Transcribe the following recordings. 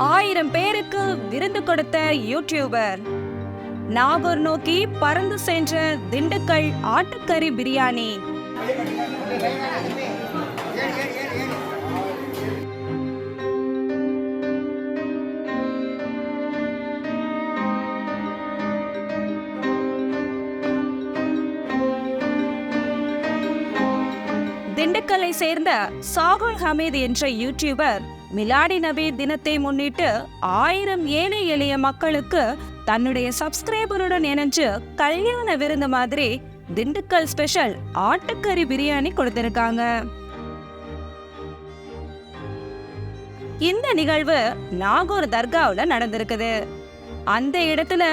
1000 பேருக்கு விருந்து கொடுத்த யூடியூபர். நாகூர் நோக்கி பறந்து சென்ற திண்டுக்கல் ஆட்டுக்கறி பிரியாணி. திண்டுக்கல்லை சேர்ந்த சாகுல் ஹமீத் என்ற யூடியூபர் மிலாடி நபி தினத்தை முன்னிட்டு 1000 ஏழை எளிய மக்களுக்கு தன்னுடைய சப்ஸ்கிரைபருடன் இணைஞ்சு கல்யாண விருந்து மாதிரி திண்டுக்கல் ஸ்பெஷல் ஆட்டுக்கறி பிரியாணி கொடுத்திருக்காங்க. இந்த நிகழ்வு நாகூர் தர்காவுல நடந்திருக்குது. அந்த இடத்துல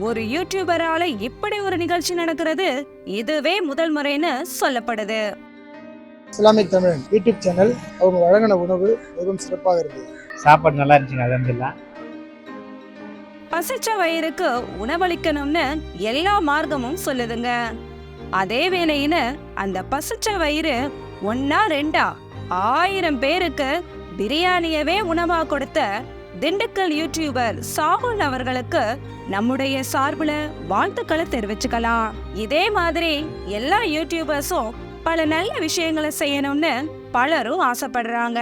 ஒரு யூடியூபரால இப்படி ஒரு நிகழ்ச்சி நடக்கிறது இதுவே முதல் முறைன்னு சொல்லப்படுது. இஸ்லாமிக் தமிழன் யூடியூப் சேனல் அவங்க வழங்கின உணவு மிகவும் சிறப்பாக இருந்தது. சாப்பாடு நல்லா இருந்துச்சுங்க. அல்ஹம்துலில்லாஹ். பசிச்ச வயிறுக்கு உணவளிக்கணும்னு எல்லா மார்க்கமும் சொல்லுதுங்க. அதே வேளையில அந்த பசிச்ச வயிறு 1 2 1000 பேருக்கு பிரியாணியவே உணவா கொடுத்த திண்டுக்கல் யூடியூபர் சாகுல் அவர்களுக்கு நம்முடைய சார்புல வாழ்த்துக்களை தெரிவிச்சுக்கலாம். இதே மாதிரி எல்லா யூடியூபர்ஸும் பல நல்ல விஷயங்களை செய்யணும்னு பலரும் ஆசைப்படுறாங்க.